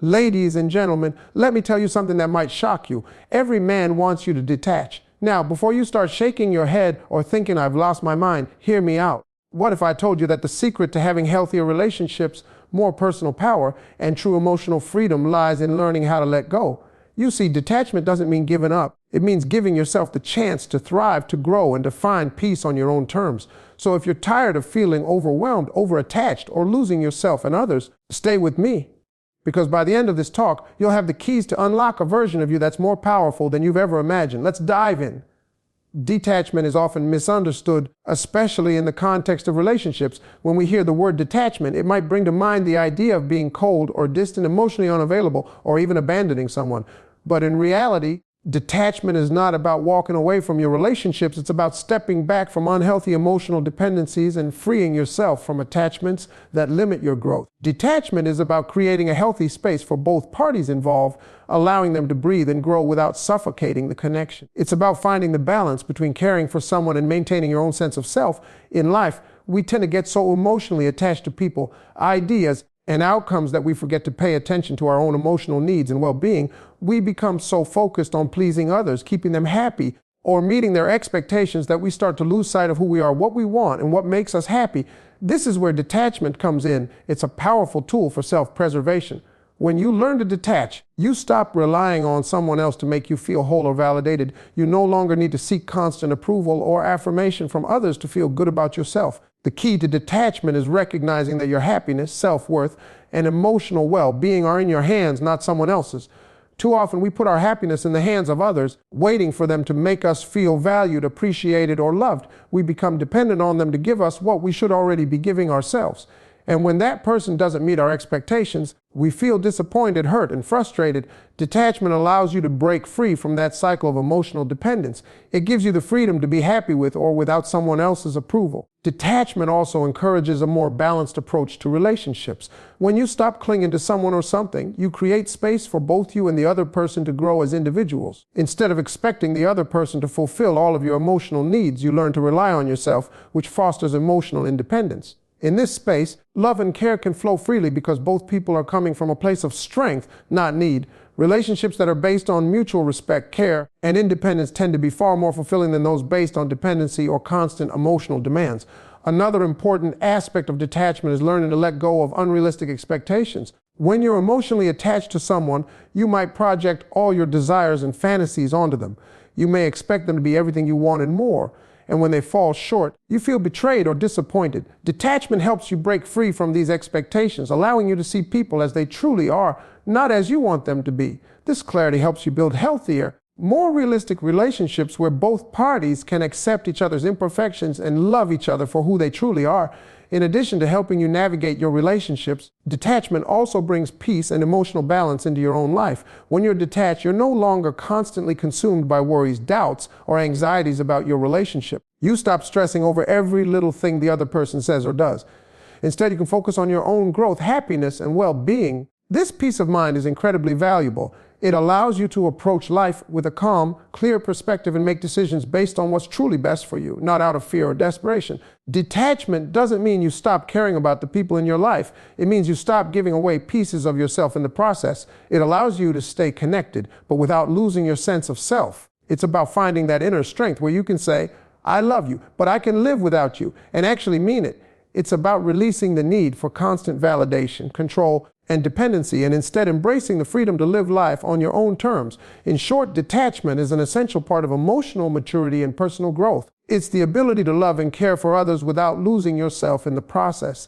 Ladies and gentlemen, let me tell you something that might shock you. Every man wants you to detach. Now, before you start shaking your head or thinking I've lost my mind, hear me out. What if I told you that the secret to having healthier relationships, more personal power, and true emotional freedom lies in learning how to let go? You see, detachment doesn't mean giving up. It means giving yourself the chance to thrive, to grow, and to find peace on your own terms. So if you're tired of feeling overwhelmed, overattached, or losing yourself and others, stay with me. Because by the end of this talk, you'll have the keys to unlock a version of you that's more powerful than you've ever imagined. Let's dive in. Detachment is often misunderstood, especially in the context of relationships. When we hear the word detachment, it might bring to mind the idea of being cold or distant, emotionally unavailable, or even abandoning someone. But in reality, detachment is not about walking away from your relationships. It's about stepping back from unhealthy emotional dependencies and freeing yourself from attachments that limit your growth. Detachment is about creating a healthy space for both parties involved, allowing them to breathe and grow without suffocating the connection. It's about finding the balance between caring for someone and maintaining your own sense of self. In life, we tend to get so emotionally attached to people, ideas, and outcomes that we forget to pay attention to our own emotional needs and well-being. We become so focused on pleasing others, keeping them happy, or meeting their expectations that we start to lose sight of who we are, what we want, and what makes us happy. This is where detachment comes in. It's a powerful tool for self-preservation. When you learn to detach, you stop relying on someone else to make you feel whole or validated. You no longer need to seek constant approval or affirmation from others to feel good about yourself. The key to detachment is recognizing that your happiness, self-worth, and emotional well-being are in your hands, not someone else's. Too often we put our happiness in the hands of others, waiting for them to make us feel valued, appreciated, or loved. We become dependent on them to give us what we should already be giving ourselves. And when that person doesn't meet our expectations, we feel disappointed, hurt, and frustrated. Detachment allows you to break free from that cycle of emotional dependence. It gives you the freedom to be happy with or without someone else's approval. Detachment also encourages a more balanced approach to relationships. When you stop clinging to someone or something, you create space for both you and the other person to grow as individuals. Instead of expecting the other person to fulfill all of your emotional needs, you learn to rely on yourself, which fosters emotional independence. In this space, love and care can flow freely because both people are coming from a place of strength, not need. Relationships that are based on mutual respect, care, and independence tend to be far more fulfilling than those based on dependency or constant emotional demands. Another important aspect of detachment is learning to let go of unrealistic expectations. When you're emotionally attached to someone, you might project all your desires and fantasies onto them. You may expect them to be everything you want and more. And when they fall short, you feel betrayed or disappointed. Detachment helps you break free from these expectations, allowing you to see people as they truly are, not as you want them to be. This clarity helps you build healthier, more realistic relationships where both parties can accept each other's imperfections and love each other for who they truly are. In addition to helping you navigate your relationships, detachment also brings peace and emotional balance into your own life. When you're detached, you're no longer constantly consumed by worries, doubts, or anxieties about your relationship. You stop stressing over every little thing the other person says or does. Instead, you can focus on your own growth, happiness, and well-being. This peace of mind is incredibly valuable. It allows you to approach life with a calm, clear perspective and make decisions based on what's truly best for you, not out of fear or desperation. Detachment doesn't mean you stop caring about the people in your life. It means you stop giving away pieces of yourself in the process. It allows you to stay connected, but without losing your sense of self. It's about finding that inner strength where you can say, I love you, but I can live without you, and actually mean it. It's about releasing the need for constant validation, control, and dependency, and instead embracing the freedom to live life on your own terms. In short, detachment is an essential part of emotional maturity and personal growth. It's the ability to love and care for others without losing yourself in the process.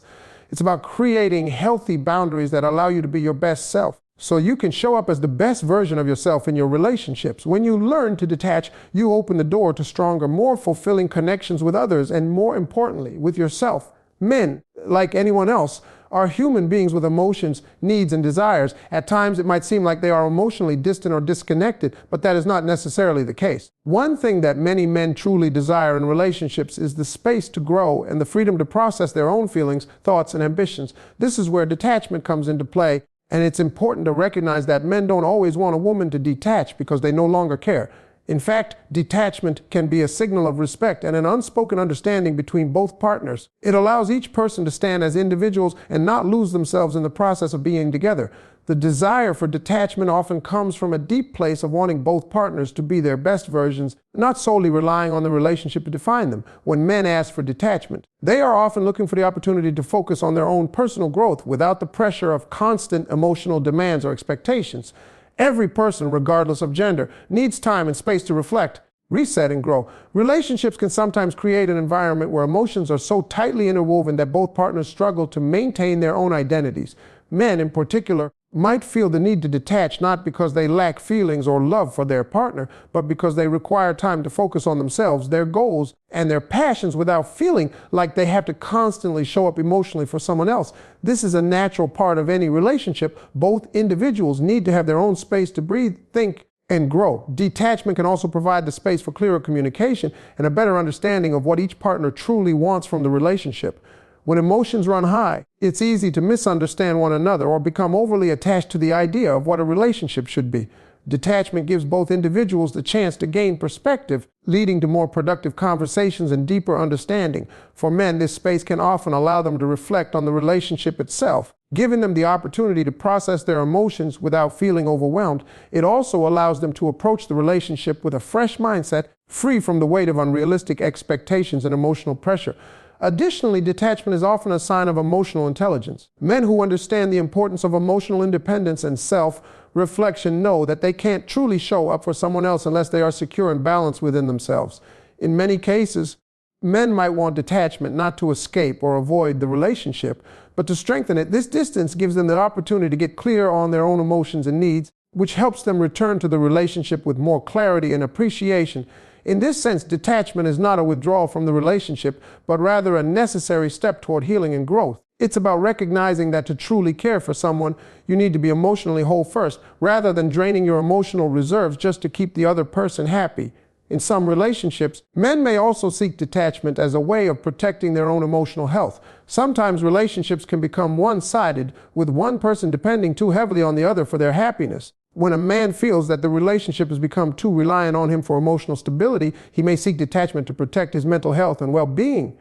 It's about creating healthy boundaries that allow you to be your best self, so you can show up as the best version of yourself in your relationships. When you learn to detach, you open the door to stronger, more fulfilling connections with others, and more importantly, with yourself. Men, like anyone else, are human beings with emotions, needs, and desires. At times, it might seem like they are emotionally distant or disconnected, but that is not necessarily the case. One thing that many men truly desire in relationships is the space to grow and the freedom to process their own feelings, thoughts, and ambitions. This is where detachment comes into play, and it's important to recognize that men don't always want a woman to detach because they no longer care. In fact, detachment can be a signal of respect and an unspoken understanding between both partners. It allows each person to stand as individuals and not lose themselves in the process of being together. The desire for detachment often comes from a deep place of wanting both partners to be their best versions, not solely relying on the relationship to define them. When men ask for detachment, they are often looking for the opportunity to focus on their own personal growth without the pressure of constant emotional demands or expectations. Every person, regardless of gender, needs time and space to reflect, reset, and grow. Relationships can sometimes create an environment where emotions are so tightly interwoven that both partners struggle to maintain their own identities. Men, in particular, might feel the need to detach not because they lack feelings or love for their partner, but because they require time to focus on themselves, their goals, and their passions without feeling like they have to constantly show up emotionally for someone else. This is a natural part of any relationship. Both individuals need to have their own space to breathe, think, and grow. Detachment can also provide the space for clearer communication and a better understanding of what each partner truly wants from the relationship. When emotions run high, it's easy to misunderstand one another or become overly attached to the idea of what a relationship should be. Detachment gives both individuals the chance to gain perspective, leading to more productive conversations and deeper understanding. For men, this space can often allow them to reflect on the relationship itself, giving them the opportunity to process their emotions without feeling overwhelmed. It also allows them to approach the relationship with a fresh mindset, free from the weight of unrealistic expectations and emotional pressure. Additionally, detachment is often a sign of emotional intelligence. Men who understand the importance of emotional independence and self-reflection know that they can't truly show up for someone else unless they are secure and balanced within themselves. In many cases, men might want detachment not to escape or avoid the relationship, but to strengthen it. This distance gives them the opportunity to get clear on their own emotions and needs, which helps them return to the relationship with more clarity and appreciation. In this sense, detachment is not a withdrawal from the relationship, but rather a necessary step toward healing and growth. It's about recognizing that to truly care for someone, you need to be emotionally whole first, rather than draining your emotional reserves just to keep the other person happy. In some relationships, men may also seek detachment as a way of protecting their own emotional health. Sometimes relationships can become one-sided, with one person depending too heavily on the other for their happiness. When a man feels that the relationship has become too reliant on him for emotional stability, he may seek detachment to protect his mental health and well-being.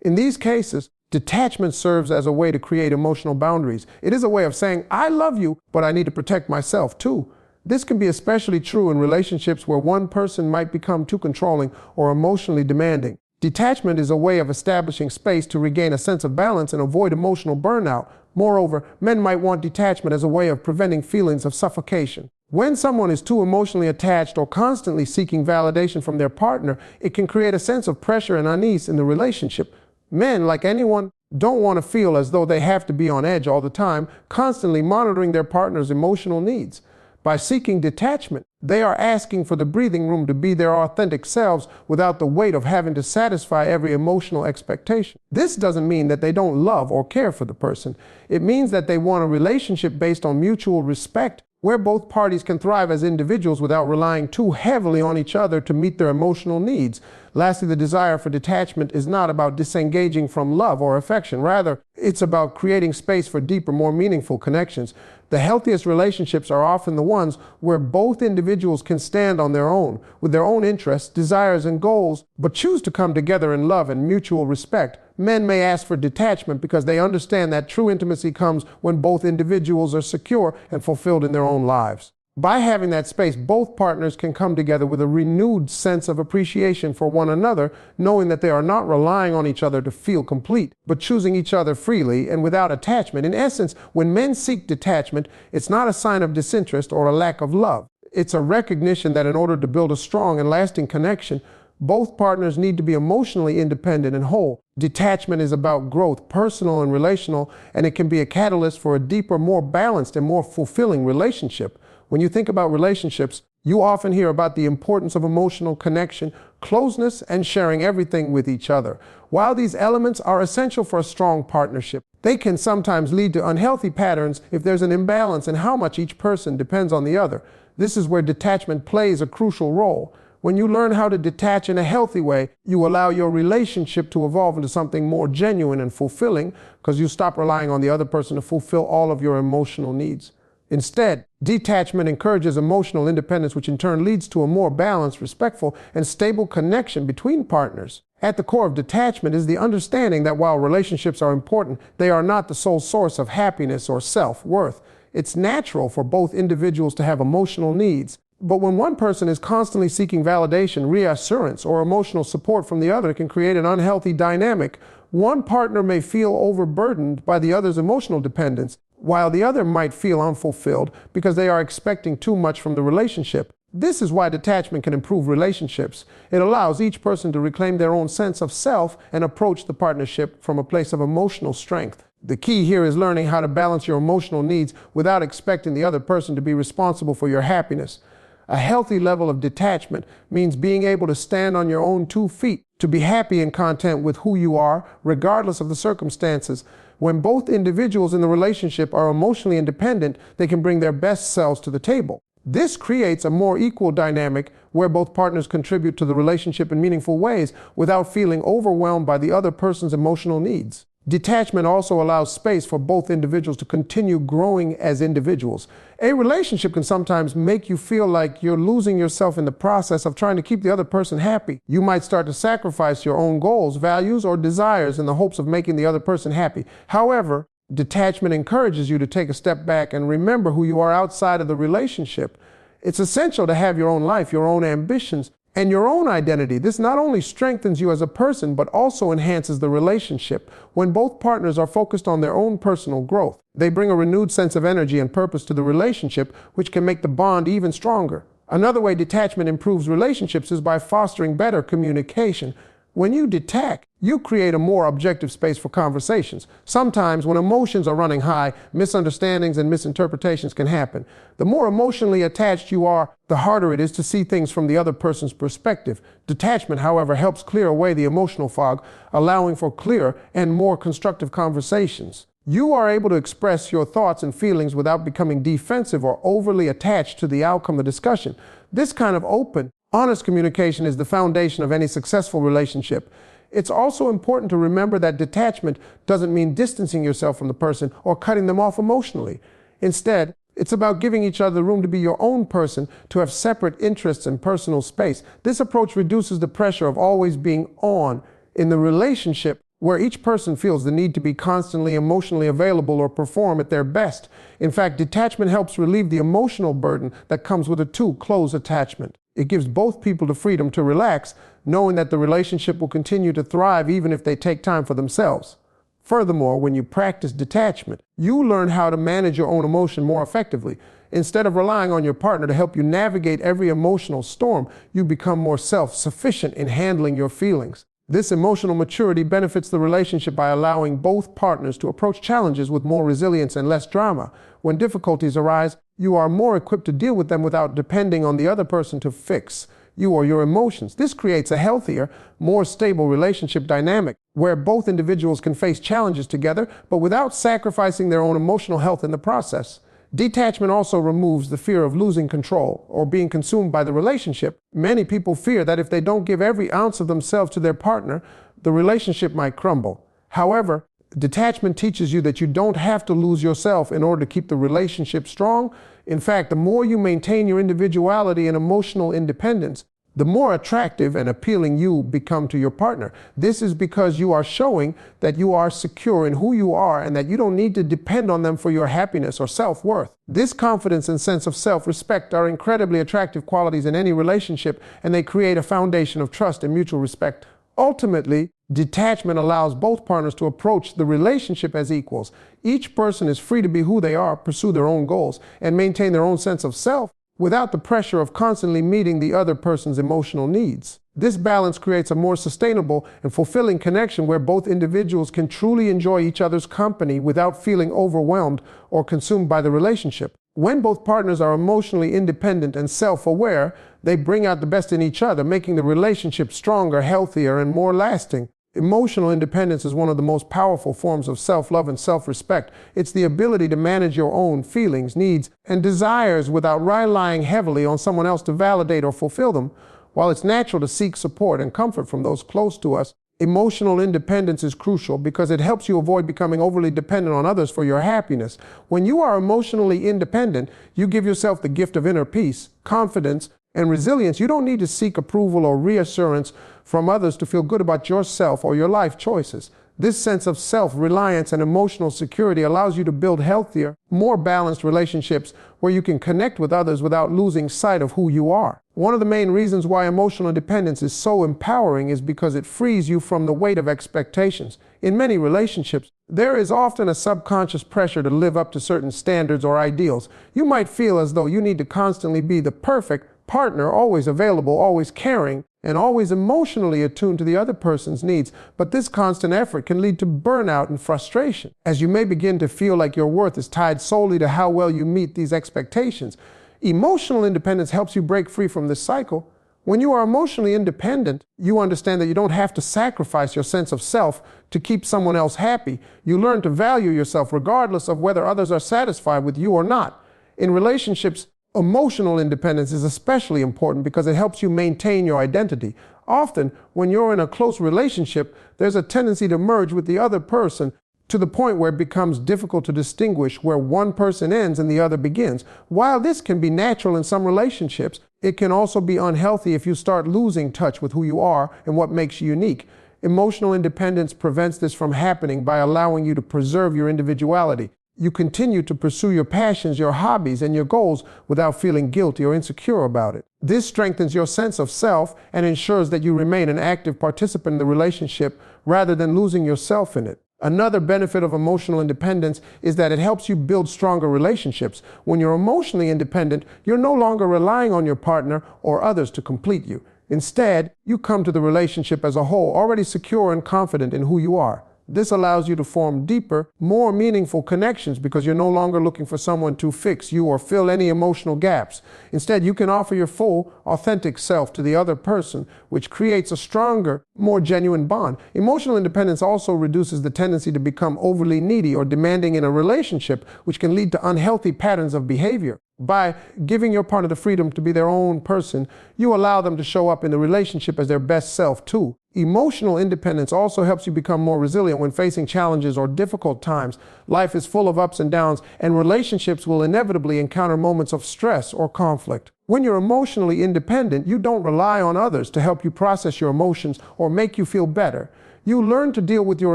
In these cases, detachment serves as a way to create emotional boundaries. It is a way of saying, I love you, but I need to protect myself too. This can be especially true in relationships where one person might become too controlling or emotionally demanding. Detachment is a way of establishing space to regain a sense of balance and avoid emotional burnout. Moreover, men might want detachment as a way of preventing feelings of suffocation. When someone is too emotionally attached or constantly seeking validation from their partner, it can create a sense of pressure and unease in the relationship. Men, like anyone, don't want to feel as though they have to be on edge all the time, constantly monitoring their partner's emotional needs. By seeking detachment, they are asking for the breathing room to be their authentic selves without the weight of having to satisfy every emotional expectation. This doesn't mean that they don't love or care for the person. It means that they want a relationship based on mutual respect, where both parties can thrive as individuals without relying too heavily on each other to meet their emotional needs. Lastly, the desire for detachment is not about disengaging from love or affection. Rather, it's about creating space for deeper, more meaningful connections. The healthiest relationships are often the ones where both individuals can stand on their own, with their own interests, desires, and goals, but choose to come together in love and mutual respect. Men may ask for detachment because they understand that true intimacy comes when both individuals are secure and fulfilled in their own lives. By having that space, both partners can come together with a renewed sense of appreciation for one another, knowing that they are not relying on each other to feel complete, but choosing each other freely and without attachment. In essence, when men seek detachment, it's not a sign of disinterest or a lack of love. It's a recognition that in order to build a strong and lasting connection, both partners need to be emotionally independent and whole. Detachment is about growth, personal and relational, and it can be a catalyst for a deeper, more balanced, and more fulfilling relationship. When you think about relationships, you often hear about the importance of emotional connection, closeness, and sharing everything with each other. While these elements are essential for a strong partnership, they can sometimes lead to unhealthy patterns if there's an imbalance in how much each person depends on the other. This is where detachment plays a crucial role. When you learn how to detach in a healthy way, you allow your relationship to evolve into something more genuine and fulfilling because you stop relying on the other person to fulfill all of your emotional needs. Instead, detachment encourages emotional independence, which in turn leads to a more balanced, respectful, and stable connection between partners. At the core of detachment is the understanding that while relationships are important, they are not the sole source of happiness or self-worth. It's natural for both individuals to have emotional needs, but when one person is constantly seeking validation, reassurance, or emotional support from the other, it can create an unhealthy dynamic. One partner may feel overburdened by the other's emotional dependence, while the other might feel unfulfilled because they are expecting too much from the relationship. This is why detachment can improve relationships. It allows each person to reclaim their own sense of self and approach the partnership from a place of emotional strength. The key here is learning how to balance your emotional needs without expecting the other person to be responsible for your happiness. A healthy level of detachment means being able to stand on your own 2 feet, to be happy and content with who you are, regardless of the circumstances. When both individuals in the relationship are emotionally independent, they can bring their best selves to the table. This creates a more equal dynamic where both partners contribute to the relationship in meaningful ways without feeling overwhelmed by the other person's emotional needs. Detachment also allows space for both individuals to continue growing as individuals. A relationship can sometimes make you feel like you're losing yourself in the process of trying to keep the other person happy. You might start to sacrifice your own goals, values, or desires in the hopes of making the other person happy. However, detachment encourages you to take a step back and remember who you are outside of the relationship. It's essential to have your own life, your own ambitions, and your own identity. This not only strengthens you as a person, but also enhances the relationship. When both partners are focused on their own personal growth, they bring a renewed sense of energy and purpose to the relationship, which can make the bond even stronger. Another way detachment improves relationships is by fostering better communication. When you detach, you create a more objective space for conversations. Sometimes when emotions are running high, misunderstandings and misinterpretations can happen. The more emotionally attached you are, the harder it is to see things from the other person's perspective. Detachment, however, helps clear away the emotional fog, allowing for clearer and more constructive conversations. You are able to express your thoughts and feelings without becoming defensive or overly attached to the outcome of the discussion. This kind of open, honest communication is the foundation of any successful relationship. It's also important to remember that detachment doesn't mean distancing yourself from the person or cutting them off emotionally. Instead, it's about giving each other room to be your own person, to have separate interests and personal space. This approach reduces the pressure of always being on in the relationship, where each person feels the need to be constantly emotionally available or perform at their best. In fact, detachment helps relieve the emotional burden that comes with a too close attachment. It gives both people the freedom to relax, knowing that the relationship will continue to thrive even if they take time for themselves. Furthermore, when you practice detachment, you learn how to manage your own emotion more effectively. Instead of relying on your partner to help you navigate every emotional storm, you become more self-sufficient in handling your feelings. This emotional maturity benefits the relationship by allowing both partners to approach challenges with more resilience and less drama. When difficulties arise, you are more equipped to deal with them without depending on the other person to fix you or your emotions. This creates a healthier, more stable relationship dynamic where both individuals can face challenges together, but without sacrificing their own emotional health in the process. Detachment also removes the fear of losing control or being consumed by the relationship. Many people fear that if they don't give every ounce of themselves to their partner, the relationship might crumble. However, detachment teaches you that you don't have to lose yourself in order to keep the relationship strong. In fact, the more you maintain your individuality and emotional independence, the more attractive and appealing you become to your partner. This is because you are showing that you are secure in who you are and that you don't need to depend on them for your happiness or self-worth. This confidence and sense of self-respect are incredibly attractive qualities in any relationship, and they create a foundation of trust and mutual respect. Ultimately, detachment allows both partners to approach the relationship as equals. Each person is free to be who they are, pursue their own goals, and maintain their own sense of self without the pressure of constantly meeting the other person's emotional needs. This balance creates a more sustainable and fulfilling connection where both individuals can truly enjoy each other's company without feeling overwhelmed or consumed by the relationship. When both partners are emotionally independent and self-aware, they bring out the best in each other, making the relationship stronger, healthier, and more lasting. Emotional independence is one of the most powerful forms of self-love and self-respect. It's the ability to manage your own feelings, needs, and desires without relying heavily on someone else to validate or fulfill them. While it's natural to seek support and comfort from those close to us, Emotional independence is crucial because it helps you avoid becoming overly dependent on others for your happiness. When you are emotionally independent, you give yourself the gift of inner peace, confidence, and resilience. You don't need to seek approval or reassurance from others to feel good about yourself or your life choices. This sense of self-reliance and emotional security allows you to build healthier, more balanced relationships where you can connect with others without losing sight of who you are. One of the main reasons why emotional independence is so empowering is because it frees you from the weight of expectations. In many relationships, there is often a subconscious pressure to live up to certain standards or ideals. You might feel as though you need to constantly be the perfect partner, always available, always caring, and always emotionally attuned to the other person's needs. But this constant effort can lead to burnout and frustration, as you may begin to feel like your worth is tied solely to how well you meet these expectations. Emotional independence helps you break free from this cycle. When you are emotionally independent, you understand that you don't have to sacrifice your sense of self to keep someone else happy. You learn to value yourself regardless of whether others are satisfied with you or not. In relationships, emotional independence is especially important because it helps you maintain your identity. Often, when you're in a close relationship, there's a tendency to merge with the other person to the point where it becomes difficult to distinguish where one person ends and the other begins. While this can be natural in some relationships, it can also be unhealthy if you start losing touch with who you are and what makes you unique. Emotional independence prevents this from happening by allowing you to preserve your individuality. You continue to pursue your passions, your hobbies, and your goals without feeling guilty or insecure about it. This strengthens your sense of self and ensures that you remain an active participant in the relationship rather than losing yourself in it. Another benefit of emotional independence is that it helps you build stronger relationships. When you're emotionally independent, you're no longer relying on your partner or others to complete you. Instead, you come to the relationship as a whole, already secure and confident in who you are. This allows you to form deeper, more meaningful connections because you're no longer looking for someone to fix you or fill any emotional gaps. Instead, you can offer your full, authentic self to the other person, which creates a stronger, more genuine bond. Emotional independence also reduces the tendency to become overly needy or demanding in a relationship, which can lead to unhealthy patterns of behavior. By giving your partner the freedom to be their own person, you allow them to show up in the relationship as their best self too. Emotional independence also helps you become more resilient when facing challenges or difficult times. Life is full of ups and downs, and relationships will inevitably encounter moments of stress or conflict. When you're emotionally independent, you don't rely on others to help you process your emotions or make you feel better. You learn to deal with your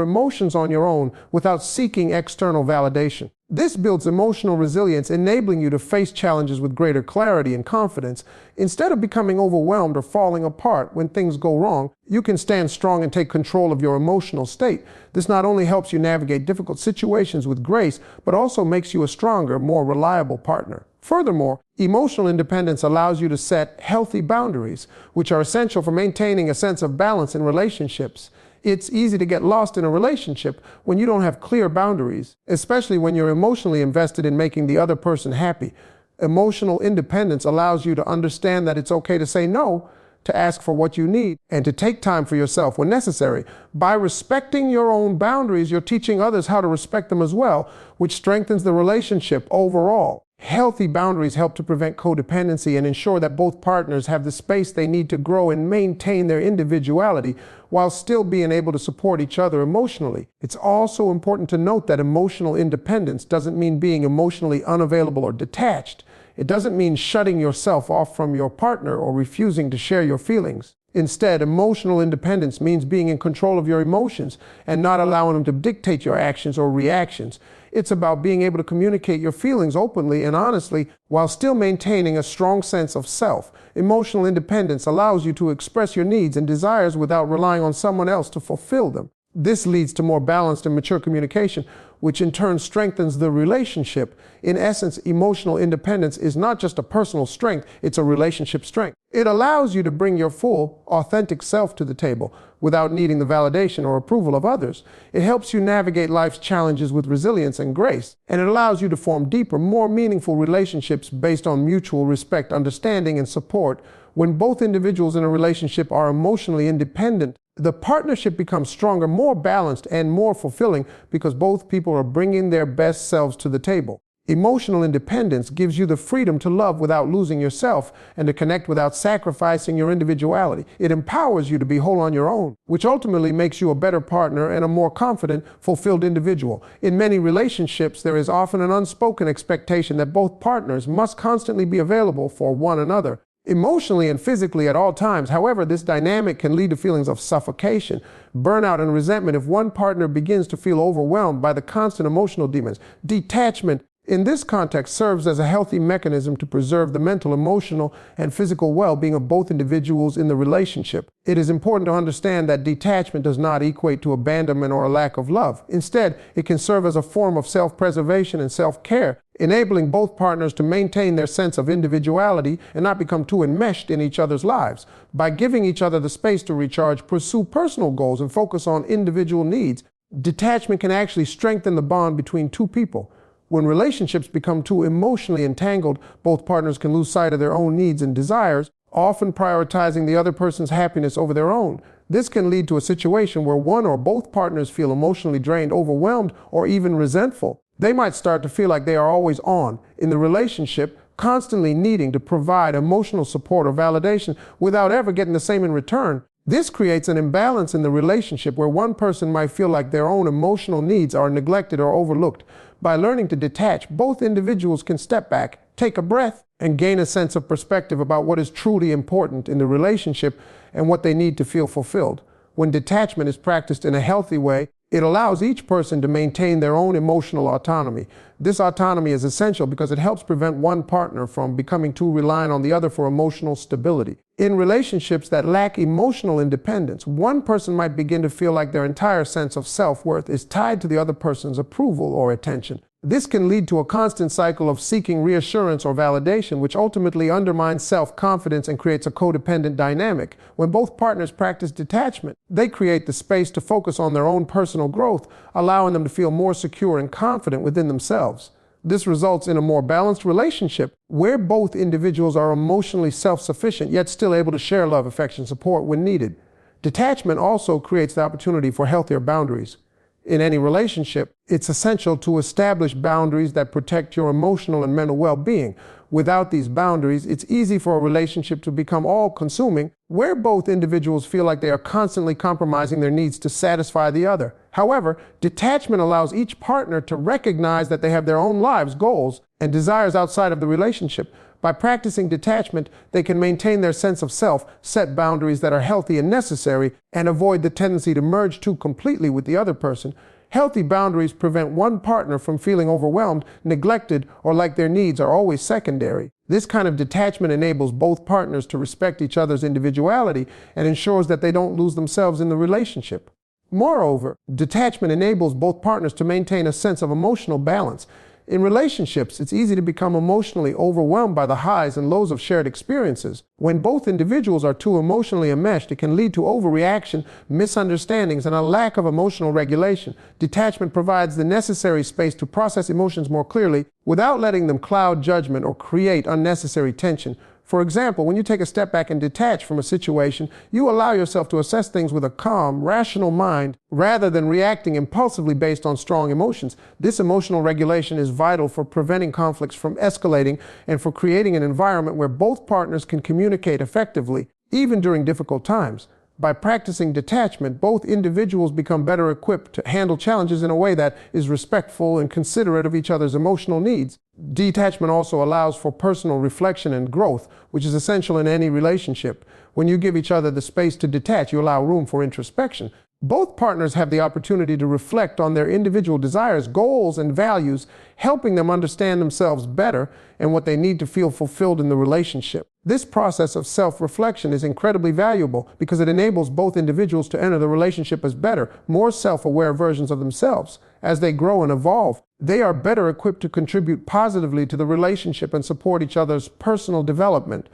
emotions on your own without seeking external validation. This builds emotional resilience, enabling you to face challenges with greater clarity and confidence. Instead of becoming overwhelmed or falling apart when things go wrong, you can stand strong and take control of your emotional state. This not only helps you navigate difficult situations with grace, but also makes you a stronger, more reliable partner. Furthermore, emotional independence allows you to set healthy boundaries, which are essential for maintaining a sense of balance in relationships. It's easy to get lost in a relationship when you don't have clear boundaries, especially when you're emotionally invested in making the other person happy. Emotional independence allows you to understand that it's okay to say no, to ask for what you need, and to take time for yourself when necessary. By respecting your own boundaries, you're teaching others how to respect them as well, which strengthens the relationship overall. Healthy boundaries help to prevent codependency and ensure that both partners have the space they need to grow and maintain their individuality while still being able to support each other emotionally. It's also important to note that emotional independence doesn't mean being emotionally unavailable or detached. It doesn't mean shutting yourself off from your partner or refusing to share your feelings. Instead, emotional independence means being in control of your emotions and not allowing them to dictate your actions or reactions. It's about being able to communicate your feelings openly and honestly while still maintaining a strong sense of self. Emotional independence allows you to express your needs and desires without relying on someone else to fulfill them. This leads to more balanced and mature communication, which in turn strengthens the relationship. In essence, emotional independence is not just a personal strength, it's a relationship strength. It allows you to bring your full, authentic self to the table without needing the validation or approval of others. It helps you navigate life's challenges with resilience and grace, and it allows you to form deeper, more meaningful relationships based on mutual respect, understanding, and support. When both individuals in a relationship are emotionally independent, the partnership becomes stronger, more balanced, and more fulfilling because both people are bringing their best selves to the table. Emotional independence gives you the freedom to love without losing yourself and to connect without sacrificing your individuality. It empowers you to be whole on your own, which ultimately makes you a better partner and a more confident, fulfilled individual. In many relationships, there is often an unspoken expectation that both partners must constantly be available for one another, emotionally and physically at all times. However, this dynamic can lead to feelings of suffocation, burnout, and resentment if one partner begins to feel overwhelmed by the constant emotional demands. Detachment in this context serves as a healthy mechanism to preserve the mental, emotional, and physical well-being of both individuals in the relationship. It is important to understand that detachment does not equate to abandonment or a lack of love. Instead, it can serve as a form of self-preservation and self-care, enabling both partners to maintain their sense of individuality and not become too enmeshed in each other's lives. By giving each other the space to recharge, pursue personal goals, and focus on individual needs, detachment can actually strengthen the bond between two people. When relationships become too emotionally entangled, both partners can lose sight of their own needs and desires, often prioritizing the other person's happiness over their own. This can lead to a situation where one or both partners feel emotionally drained, overwhelmed, or even resentful. They might start to feel like they are always on in the relationship, constantly needing to provide emotional support or validation without ever getting the same in return. This creates an imbalance in the relationship where one person might feel like their own emotional needs are neglected or overlooked. By learning to detach, both individuals can step back, take a breath, and gain a sense of perspective about what is truly important in the relationship and what they need to feel fulfilled. When detachment is practiced in a healthy way, it allows each person to maintain their own emotional autonomy. This autonomy is essential because it helps prevent one partner from becoming too reliant on the other for emotional stability. In relationships that lack emotional independence, one person might begin to feel like their entire sense of self-worth is tied to the other person's approval or attention. This can lead to a constant cycle of seeking reassurance or validation, which ultimately undermines self-confidence and creates a codependent dynamic. When both partners practice detachment, they create the space to focus on their own personal growth, allowing them to feel more secure and confident within themselves. This results in a more balanced relationship where both individuals are emotionally self-sufficient, yet still able to share love, affection, support when needed. Detachment also creates the opportunity for healthier boundaries. In any relationship, it's essential to establish boundaries that protect your emotional and mental well-being. Without these boundaries, it's easy for a relationship to become all-consuming, where both individuals feel like they are constantly compromising their needs to satisfy the other. However, detachment allows each partner to recognize that they have their own lives, goals, and desires outside of the relationship. By practicing detachment, they can maintain their sense of self, set boundaries that are healthy and necessary, and avoid the tendency to merge too completely with the other person. Healthy boundaries prevent one partner from feeling overwhelmed, neglected, or like their needs are always secondary. This kind of detachment enables both partners to respect each other's individuality and ensures that they don't lose themselves in the relationship. Moreover, detachment enables both partners to maintain a sense of emotional balance. In relationships, it's easy to become emotionally overwhelmed by the highs and lows of shared experiences. When both individuals are too emotionally enmeshed, it can lead to overreaction, misunderstandings, and a lack of emotional regulation. Detachment provides the necessary space to process emotions more clearly without letting them cloud judgment or create unnecessary tension. For example, when you take a step back and detach from a situation, you allow yourself to assess things with a calm, rational mind rather than reacting impulsively based on strong emotions. This emotional regulation is vital for preventing conflicts from escalating and for creating an environment where both partners can communicate effectively, even during difficult times. By practicing detachment, both individuals become better equipped to handle challenges in a way that is respectful and considerate of each other's emotional needs. Detachment also allows for personal reflection and growth, which is essential in any relationship. When you give each other the space to detach, you allow room for introspection. Both partners have the opportunity to reflect on their individual desires, goals, and values, helping them understand themselves better and what they need to feel fulfilled in the relationship. This process of self-reflection is incredibly valuable because it enables both individuals to enter the relationship as better, more self-aware versions of themselves. As they grow and evolve, they are better equipped to contribute positively to the relationship and support each other's personal development.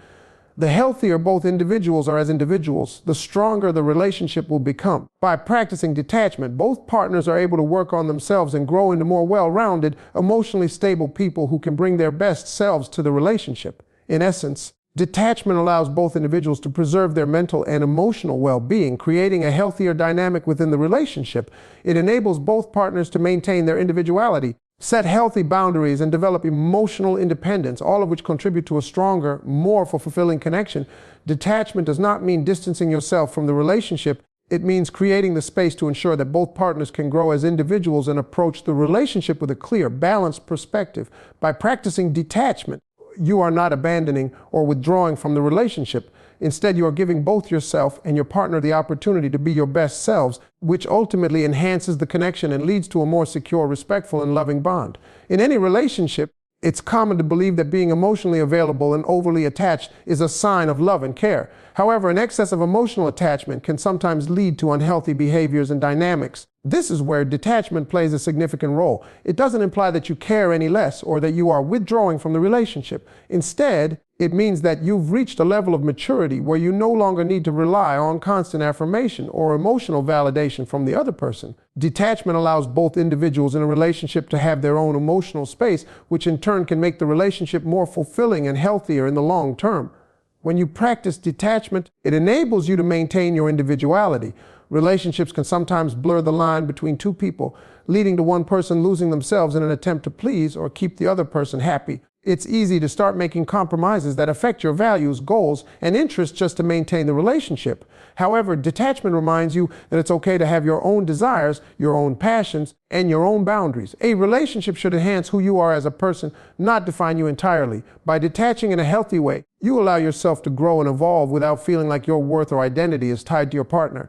The healthier both individuals are as individuals, the stronger the relationship will become. By practicing detachment, both partners are able to work on themselves and grow into more well-rounded, emotionally stable people who can bring their best selves to the relationship. In essence, detachment allows both individuals to preserve their mental and emotional well-being, creating a healthier dynamic within the relationship. It enables both partners to maintain their individuality, Set healthy boundaries and develop emotional independence, all of which contribute to a stronger, more fulfilling connection. Detachment does not mean distancing yourself from the relationship. It means creating the space to ensure that both partners can grow as individuals and approach the relationship with a clear, balanced perspective. By practicing detachment, you are not abandoning or withdrawing from the relationship. Instead, you are giving both yourself and your partner the opportunity to be your best selves, which ultimately enhances the connection and leads to a more secure, respectful, and loving bond. In any relationship, it's common to believe that being emotionally available and overly attached is a sign of love and care. However, an excess of emotional attachment can sometimes lead to unhealthy behaviors and dynamics. This is where detachment plays a significant role. It doesn't imply that you care any less or that you are withdrawing from the relationship. Instead, it means that you've reached a level of maturity where you no longer need to rely on constant affirmation or emotional validation from the other person. Detachment allows both individuals in a relationship to have their own emotional space, which in turn can make the relationship more fulfilling and healthier in the long term. When you practice detachment, it enables you to maintain your individuality. Relationships can sometimes blur the line between two people, leading to one person losing themselves in an attempt to please or keep the other person happy. It's easy to start making compromises that affect your values, goals, and interests just to maintain the relationship. However, detachment reminds you that it's okay to have your own desires, your own passions, and your own boundaries. A relationship should enhance who you are as a person, not define you entirely. By detaching in a healthy way, you allow yourself to grow and evolve without feeling like your worth or identity is tied to your partner.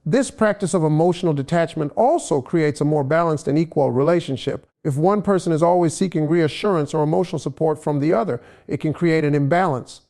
This practice of emotional detachment also creates a more balanced and equal relationship. If one person is always seeking reassurance or emotional support from the other, it can create an imbalance.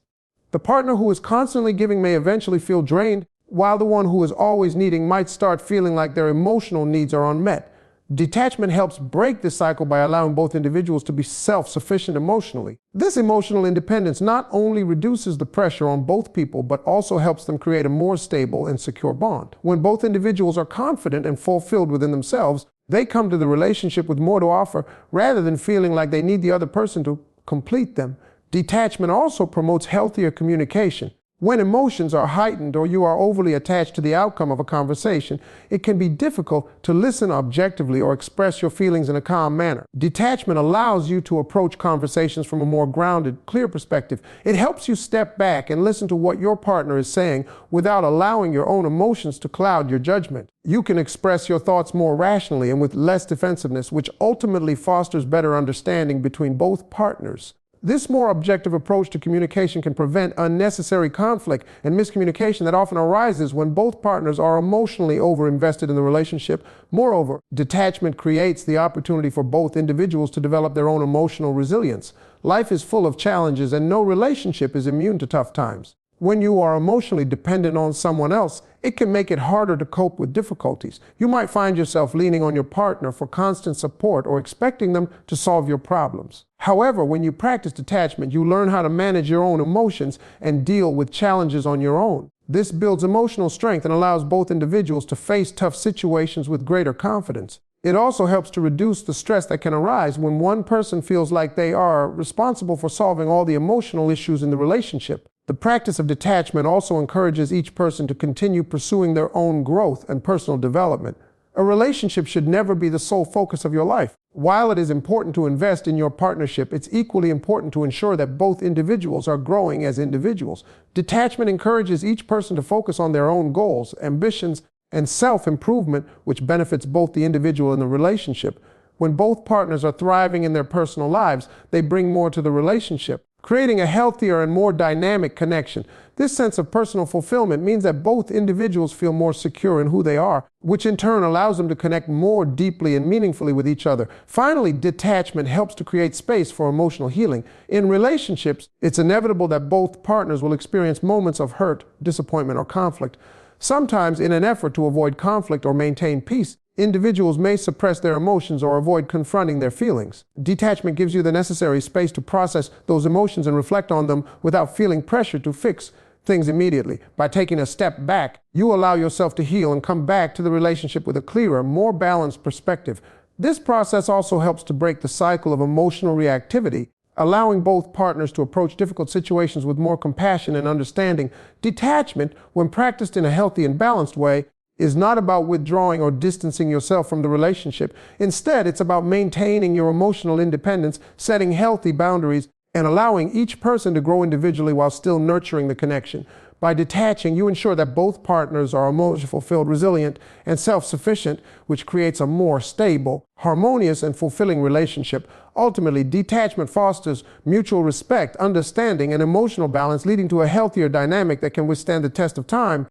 The partner who is constantly giving may eventually feel drained, while the one who is always needing might start feeling like their emotional needs are unmet. Detachment helps break this cycle by allowing both individuals to be self-sufficient emotionally. This emotional independence not only reduces the pressure on both people, but also helps them create a more stable and secure bond. When both individuals are confident and fulfilled within themselves, they come to the relationship with more to offer rather than feeling like they need the other person to complete them. Detachment also promotes healthier communication. When emotions are heightened or you are overly attached to the outcome of a conversation, it can be difficult to listen objectively or express your feelings in a calm manner. Detachment allows you to approach conversations from a more grounded, clear perspective. It helps you step back and listen to what your partner is saying without allowing your own emotions to cloud your judgment. You can express your thoughts more rationally and with less defensiveness, which ultimately fosters better understanding between both partners. This more objective approach to communication can prevent unnecessary conflict and miscommunication that often arises when both partners are emotionally over-invested in the relationship. Moreover, detachment creates the opportunity for both individuals to develop their own emotional resilience. Life is full of challenges, and no relationship is immune to tough times. When you are emotionally dependent on someone else, it can make it harder to cope with difficulties. You might find yourself leaning on your partner for constant support or expecting them to solve your problems. However, when you practice detachment, you learn how to manage your own emotions and deal with challenges on your own. This builds emotional strength and allows both individuals to face tough situations with greater confidence. It also helps to reduce the stress that can arise when one person feels like they are responsible for solving all the emotional issues in the relationship. The practice of detachment also encourages each person to continue pursuing their own growth and personal development. A relationship should never be the sole focus of your life. While it is important to invest in your partnership, it's equally important to ensure that both individuals are growing as individuals. Detachment encourages each person to focus on their own goals, ambitions, and self-improvement, which benefits both the individual and the relationship. When both partners are thriving in their personal lives, they bring more to the relationship, creating a healthier and more dynamic connection. This sense of personal fulfillment means that both individuals feel more secure in who they are, which in turn allows them to connect more deeply and meaningfully with each other. Finally, detachment helps to create space for emotional healing. In relationships, it's inevitable that both partners will experience moments of hurt, disappointment, or conflict. Sometimes, in an effort to avoid conflict or maintain peace, individuals may suppress their emotions or avoid confronting their feelings. Detachment gives you the necessary space to process those emotions and reflect on them without feeling pressure to fix things immediately. By taking a step back, you allow yourself to heal and come back to the relationship with a clearer, more balanced perspective. This process also helps to break the cycle of emotional reactivity, allowing both partners to approach difficult situations with more compassion and understanding. Detachment, when practiced in a healthy and balanced way, is not about withdrawing or distancing yourself from the relationship. Instead, it's about maintaining your emotional independence, setting healthy boundaries, and allowing each person to grow individually while still nurturing the connection. By detaching, you ensure that both partners are emotionally fulfilled, resilient, and self-sufficient, which creates a more stable, harmonious, and fulfilling relationship. Ultimately, detachment fosters mutual respect, understanding, and emotional balance, leading to a healthier dynamic that can withstand the test of time